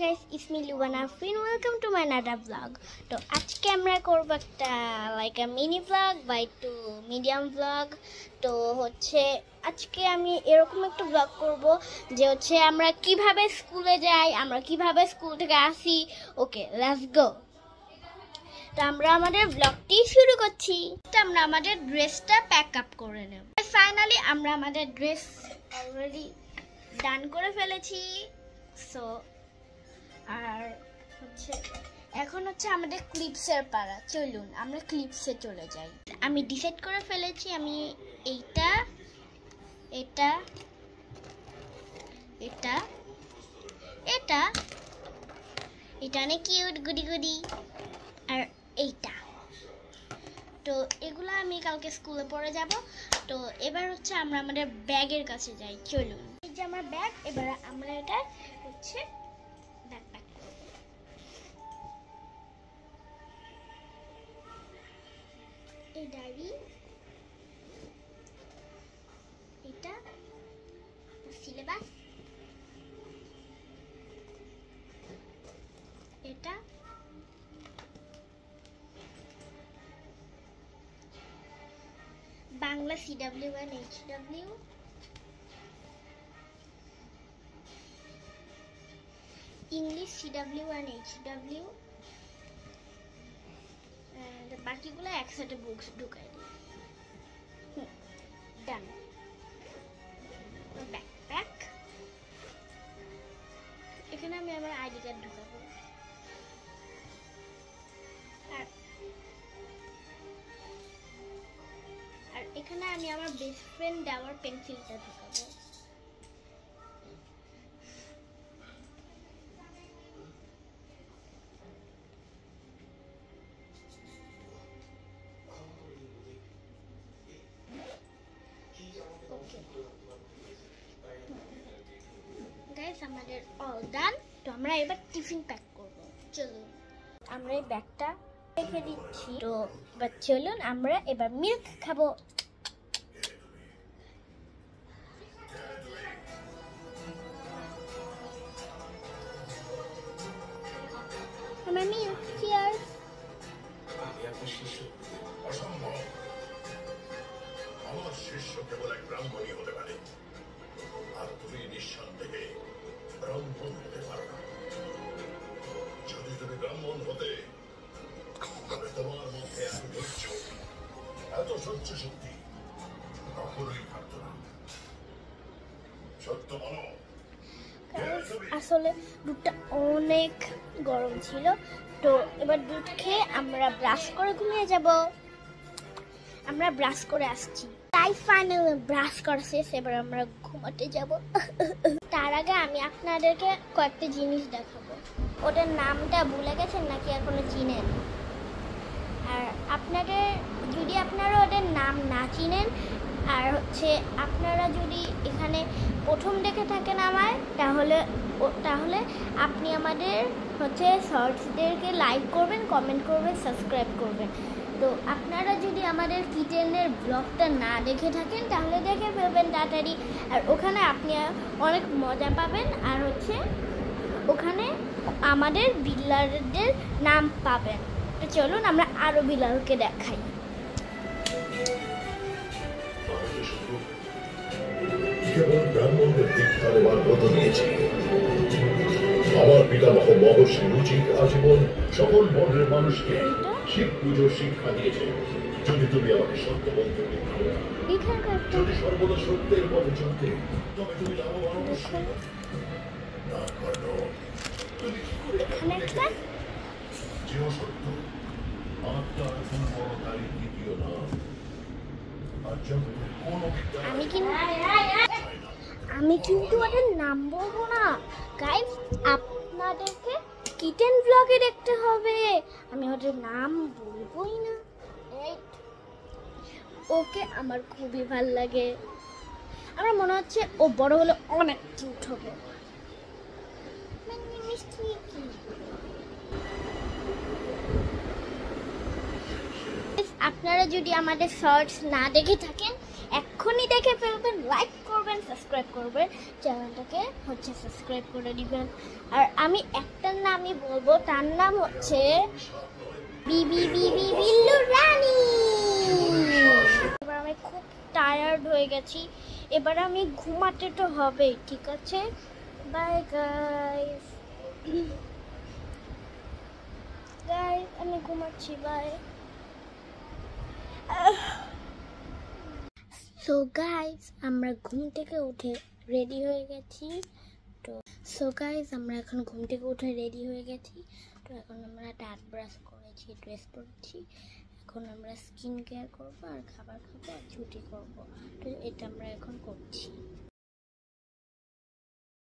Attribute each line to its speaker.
Speaker 1: guys, it's me Lubana Afrin. Welcome to my another vlog. তো আজকে আমরা করব একটা like a mini vlog by two medium vlog। তো হচ্ছে আজকে আমি এরকম একটা vlog করব যে হচ্ছে আমরা কিভাবে স্কুলে যাই, আমরা কিভাবে স্কুল থেকে আসি। ওকে, লেটস গো। তো আমরা আমাদের vlogটি শুরু করছি। তো আমরা আমাদের ড্রেসটা প্যাক আপ করে নেব। ফাইনালি আমরা আমাদের ড্রেস অলরেডি ডান করে ফেলেছি। সো আর হচ্ছে এখন হচ্ছে আমাদের ক্লিপসের পাড়া। চলুন আমরা ক্লিপসে চলে যাই। আমি ডিসাইড করে ফেলেছি আমি এইটা এটা এটা এটা এটা অনেক কিউট গুডি গুডি আর এইটা। তো এগুলো আমি কালকে স্কুলে পরে যাব। তো এবার হচ্ছে আমরা আমাদের ব্যাগের কাছে যাই। চলুন, এই যে আমার ব্যাগ। এবার আমরা এটা হচ্ছে ব্যাকপ্যাক করব। এই ডায়েরি, এটা সিলেবাস, এটা Bangla CW and HW, English CW and HW, and বাকিগুলো একসাথে বুকস ঢুকাই দিই। ডান। ব্যাকপ্যাক, এখানে আমি আমার আইডি কার্ড ঢুকাবো। আর এখানে আমি আমার বেস্ট ফ্রেন্ড দেওয়ার পেন্সিলটা ঢুকাবো। গাইস, আমাদের অল ডান। তো আমরা এবার টিফিন প্যাক করব। চলুন আমরা এই ব্যাগটা রেখে দিচ্ছি। তো এবার চলুন আমরা এবার মিল্ক খাবো। আমার মিল্ক, চিয়ার্স।
Speaker 2: আমার শিষ্য কেবল এক ব্রাহ্মণই হতে পারে, আর তুমি নিঃসন্দেহে ব্রাহ্মণ হতে পারো না। যদি তুমি ব্রাহ্মণ হতে, তবে তোমার মধ্যে এত ধৈর্য, এত সহ্য শক্তি কখনোই থাকতো না। সত্য বলো।
Speaker 1: আসলে দুধটা অনেক গরম ছিল। তো এবার দুধ খেয়ে আমরা ব্রাশ করে ঘুমিয়ে যাব। আমরা ব্রাশ করে আসছি। তাই ফাইনালি ব্রাশ করা শেষ, এবার আমরা ঘুমাতে যাব। তার আগে আমি আপনাদেরকে কয়েকটা জিনিস দেখাবো। ওদের নামটা ভুলে গেছেন নাকি এখনো চিনেন? আর আপনাদের যদি আপনারা ওদের নাম না চিনেন, আর হচ্ছে আপনারা যদি এখানে প্রথম দেখে থাকেন আমায়, তাহলে আপনি আমাদের হচ্ছে শর্টসদেরকে লাইক করবেন, কমেন্ট করবেন, সাবস্ক্রাইব করবেন। তো আপনারা যদি আমাদের কিচেনের ব্লগটা না দেখে থাকেন তাহলে দেখে ফেলবেন তাড়াতাড়ি। আর ওখানে আপনি অনেক মজা পাবেন। আর হচ্ছে ওখানে আমাদের বিড়ালদের নাম পাবেন। তো চলুন আমরা আরো বিড়ালকে দেখাই।
Speaker 2: কেবল ব্রাহ্মণদের দীক্ষা নেওয়ার ব্রত নিয়েছি। আমার পিতামহ মহর্ষি রুচিক আজীবন সকল বর্ণের মানুষকে শিব পুজোর শিক্ষা দিয়েছে। যদি তুমি আমাকে সত্য বলতে, যদি সর্বদা সত্যের পথে চলতে, তবে তুমি লাভবান অবশ্যই হবে। না কর্ণ, তুমি কি করে যেও সত্য আত্মার পূর্বতারই দ্বিতীয় নাম। আর জগতের কোনো
Speaker 1: আমি কিন্তু ওদের নাম বলবো না গাইস, আপনাদেরকে কিচেন ব্লগে দেখতে হবে। আমি ওদের নাম বলবোই না। ওকে আমার খুবই ভাল লাগে। আমার মনে হচ্ছে ও বড় হলে অনেক কিউট হবে। আপনারা যদি আমাদের শর্টস না দেখে থাকেন এক্ষুনি দেখে ফেলবেন, লাইক করবেন। করবেন, সাবস্ক্রাইব করবেন, চ্যানেলটাকে হচ্ছে সাবস্ক্রাইব করে দিবেন। আর আমি একটার নামই বলবো, তার নাম হচ্ছে বিবি বিবি বিল্লু রানী। এবার আমি খুব টায়ার্ড হয়ে গেছি, এবার আমি ঘুমাতে তো হবে, ঠিক আছে? বাই গাইস, আমি ঘুমাচ্ছি, বাই। সো গাইস, আমরা ঘুম থেকে উঠে রেডি হয়ে গেছি। তো আমরা এখন ঘুম থেকে উঠে রেডি হয়ে গেছি। তো এখন আমরা দাঁত ব্রাশ করেছি, ড্রেস পরেছি, এখন আমরা স্কিন কেয়ার করবো আর খাবার খাবো আর ছুটি করবো। তো এটা আমরা এখন করছি।